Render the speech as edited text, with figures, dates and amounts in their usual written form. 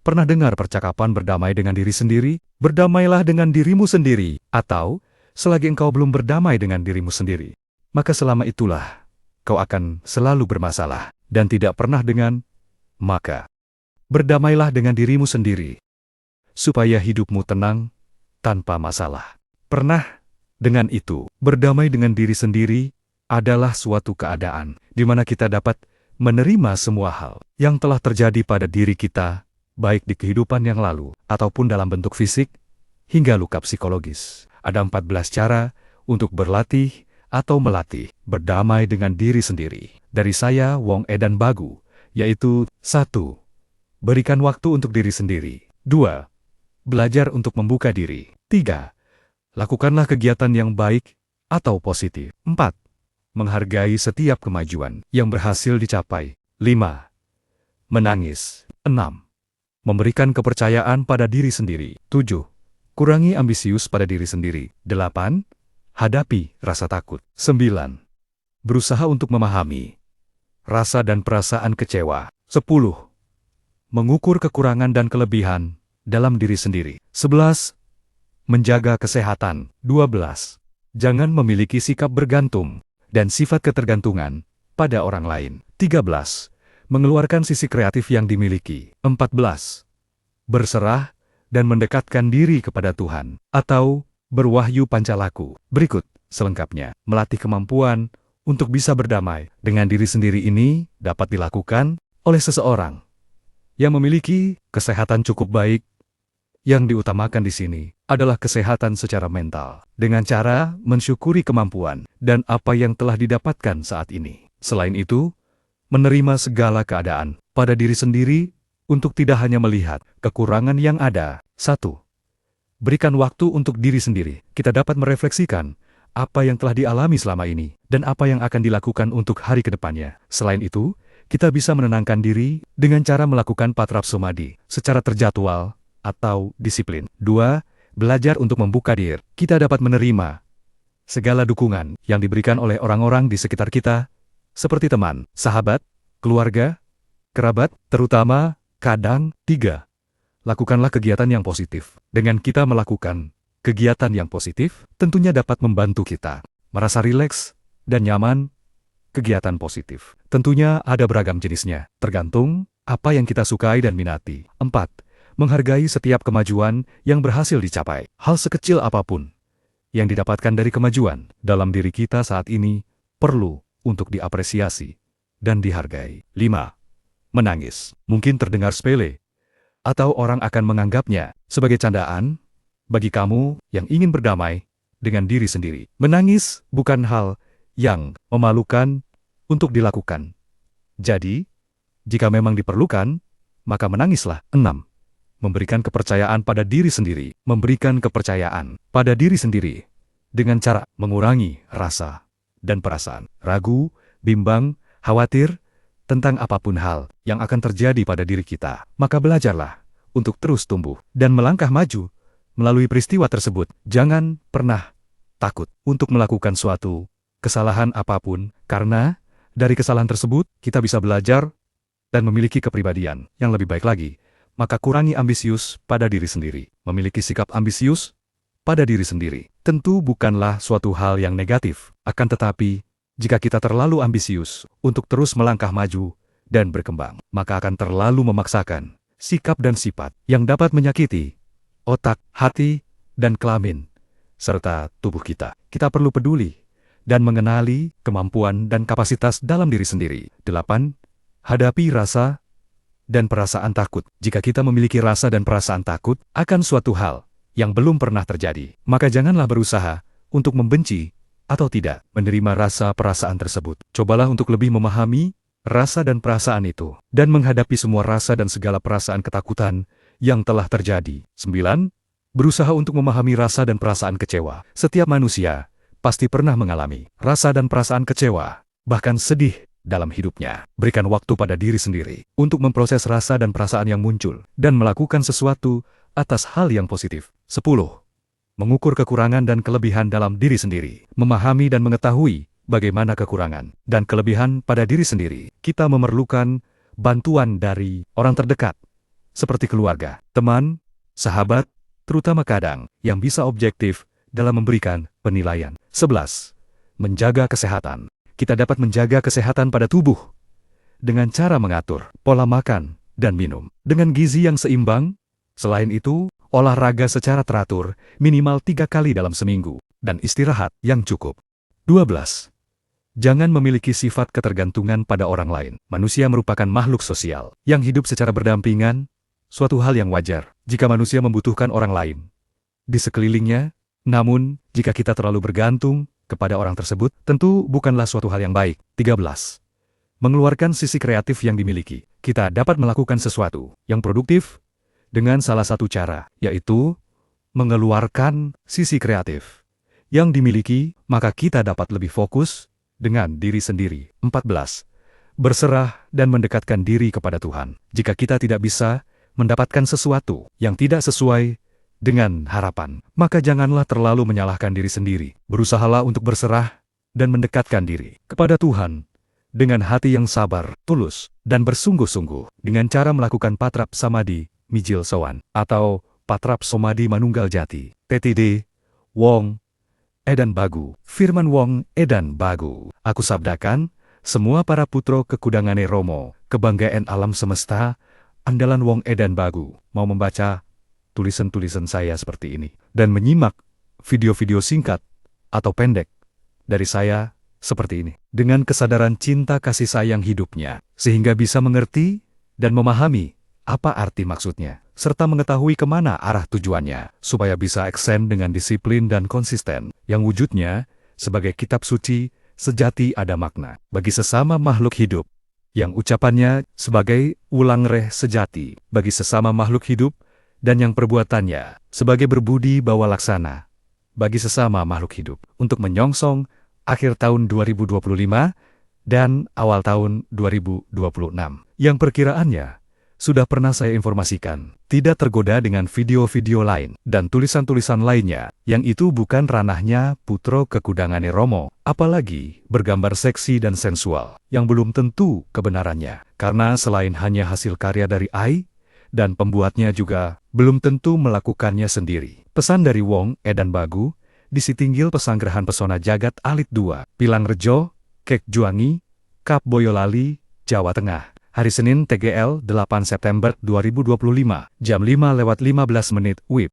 Pernah dengar percakapan berdamai dengan diri sendiri? Berdamailah dengan dirimu sendiri, atau selagi engkau belum berdamai dengan dirimu sendiri, maka selama itulah kau akan selalu bermasalah dan tidak pernah dengan. Maka berdamailah dengan dirimu sendiri, supaya hidupmu tenang tanpa masalah. Pernah dengan itu, berdamai dengan diri sendiri adalah suatu keadaan di mana kita dapat menerima semua hal yang telah terjadi pada diri kita, baik di kehidupan yang lalu ataupun dalam bentuk fisik hingga luka psikologis. Ada 14 cara untuk berlatih atau melatih berdamai dengan diri sendiri. Dari saya, Wong Edan Bagu, yaitu 1. Berikan waktu untuk diri sendiri. 2. Belajar untuk membuka diri. 3. Lakukanlah kegiatan yang baik atau positif. 4. Menghargai setiap kemajuan yang berhasil dicapai. 5. Menangis. 6. Memberikan kepercayaan pada diri sendiri. 7. Kurangi ambisius pada diri sendiri. 8. Hadapi rasa takut. 9. Berusaha untuk memahami rasa dan perasaan kecewa. 10. Mengukur kekurangan dan kelebihan dalam diri sendiri. 11. Menjaga kesehatan. 12. Jangan memiliki sikap bergantung dan sifat ketergantungan pada orang lain. 13. Mengeluarkan sisi kreatif yang dimiliki. 14. Berserah dan mendekatkan diri kepada Tuhan, atau berwahyu pancalaku. Berikut selengkapnya. Melatih kemampuan untuk bisa berdamai dengan diri sendiri ini dapat dilakukan oleh seseorang yang memiliki kesehatan cukup baik. Yang diutamakan di sini adalah kesehatan secara mental, dengan cara mensyukuri kemampuan dan apa yang telah didapatkan saat ini. Selain itu, menerima segala keadaan pada diri sendiri untuk tidak hanya melihat kekurangan yang ada. 1. Berikan waktu untuk diri sendiri. Kita dapat merefleksikan apa yang telah dialami selama ini dan apa yang akan dilakukan untuk hari ke depannya. Selain itu, kita bisa menenangkan diri dengan cara melakukan patrapsomadi secara terjadwal atau disiplin. 2. Belajar untuk membuka diri. Kita dapat menerima segala dukungan yang diberikan oleh orang-orang di sekitar kita, seperti teman, sahabat, keluarga, kerabat, terutama kadang. 3. Lakukanlah kegiatan yang positif. Dengan kita melakukan kegiatan yang positif, tentunya dapat membantu kita merasa rileks dan nyaman. Kegiatan positif tentunya ada beragam jenisnya, tergantung apa yang kita sukai dan minati. 4. Menghargai setiap kemajuan yang berhasil dicapai. Hal sekecil apapun yang didapatkan dari kemajuan dalam diri kita saat ini perlu untuk diapresiasi dan dihargai. 5. Menangis. Mungkin terdengar sepele, atau orang akan menganggapnya sebagai candaan bagi kamu yang ingin berdamai dengan diri sendiri. Menangis bukan hal yang memalukan untuk dilakukan. Jadi, jika memang diperlukan, maka menangislah. 6. Memberikan kepercayaan pada diri sendiri. Memberikan kepercayaan pada diri sendiri dengan cara mengurangi rasa dan perasaan ragu, bimbang, khawatir tentang apapun hal yang akan terjadi pada diri kita. Maka belajarlah untuk terus tumbuh dan melangkah maju melalui peristiwa tersebut. Jangan pernah takut untuk melakukan suatu kesalahan apapun, karena dari kesalahan tersebut kita bisa belajar dan memiliki kepribadian yang lebih baik lagi. Maka kurangi ambisius pada diri sendiri. Memiliki sikap ambisius pada diri sendiri tentu bukanlah suatu hal yang negatif. Akan tetapi, jika kita terlalu ambisius untuk terus melangkah maju dan berkembang, maka akan terlalu memaksakan sikap dan sifat yang dapat menyakiti otak, hati, dan kelamin, serta tubuh kita. Kita perlu peduli dan mengenali kemampuan dan kapasitas dalam diri sendiri. 8. Hadapi rasa dan perasaan takut. Jika kita memiliki rasa dan perasaan takut akan suatu hal yang belum pernah terjadi, maka janganlah berusaha untuk membenci atau tidak menerima rasa perasaan tersebut. Cobalah untuk lebih memahami rasa dan perasaan itu, dan menghadapi semua rasa dan segala perasaan ketakutan yang telah terjadi. 9. Berusaha untuk memahami rasa dan perasaan kecewa. Setiap manusia pasti pernah mengalami rasa dan perasaan kecewa, bahkan sedih dalam hidupnya. Berikan waktu pada diri sendiri untuk memproses rasa dan perasaan yang muncul dan melakukan sesuatu atas hal yang positif. 10. Mengukur kekurangan dan kelebihan dalam diri sendiri. Memahami dan mengetahui bagaimana kekurangan dan kelebihan pada diri sendiri. Kita memerlukan bantuan dari orang terdekat, seperti keluarga, teman, sahabat, terutama kadang, yang bisa objektif dalam memberikan penilaian. 11. Menjaga kesehatan. Kita dapat menjaga kesehatan pada tubuh dengan cara mengatur pola makan dan minum dengan gizi yang seimbang. Selain itu, olahraga secara teratur minimal 3 kali dalam seminggu dan istirahat yang cukup. 12. Jangan memiliki sifat ketergantungan pada orang lain. Manusia merupakan makhluk sosial yang hidup secara berdampingan, suatu hal yang wajar jika manusia membutuhkan orang lain di sekelilingnya. Namun, jika kita terlalu bergantung kepada orang tersebut, tentu bukanlah suatu hal yang baik. 13. Mengeluarkan sisi kreatif yang dimiliki. Kita dapat melakukan sesuatu yang produktif dengan salah satu cara, yaitu mengeluarkan sisi kreatif yang dimiliki, maka kita dapat lebih fokus dengan diri sendiri. 14. Berserah dan mendekatkan diri kepada Tuhan. Jika kita tidak bisa mendapatkan sesuatu yang tidak sesuai dengan harapan, maka janganlah terlalu menyalahkan diri sendiri. Berusahalah untuk berserah dan mendekatkan diri kepada Tuhan dengan hati yang sabar, tulus, dan bersungguh-sungguh dengan cara melakukan patrap samadhi, mijil sowan, atau patrap samadhi manunggal jati. TTD, Wong Edan Bagu. Firman Wong Edan Bagu. Aku sabdakan, semua para putro kekudangane Romo, kebanggaan alam semesta, andalan Wong Edan Bagu, mau membaca tulisan-tulisan saya seperti ini, dan menyimak video-video singkat atau pendek dari saya seperti ini, dengan kesadaran cinta kasih sayang hidupnya, sehingga bisa mengerti dan memahami apa arti maksudnya, serta mengetahui kemana arah tujuannya, supaya bisa eksen dengan disiplin dan konsisten, yang wujudnya sebagai kitab suci sejati ada makna bagi sesama makhluk hidup, yang ucapannya sebagai ulang reh sejati bagi sesama makhluk hidup, dan yang perbuatannya sebagai berbudi bawa laksana bagi sesama makhluk hidup, untuk menyongsong akhir tahun 2025 dan awal tahun 2026, yang perkiraannya sudah pernah saya informasikan, tidak tergoda dengan video-video lain dan tulisan-tulisan lainnya, yang itu bukan ranahnya putro kekudangane Romo, apalagi bergambar seksi dan sensual, yang belum tentu kebenarannya, karena selain hanya hasil karya dari AI, dan pembuatnya juga belum tentu melakukannya sendiri. Pesan dari Wong Edan Bagu, di Sitinggil Pesanggrahan Pesona Jagat Alit 2, Pilangrejo, Kek Juangi, Kap Boyolali, Jawa Tengah. Hari Senin TGL 8 September 2025, jam 5:15 WIB.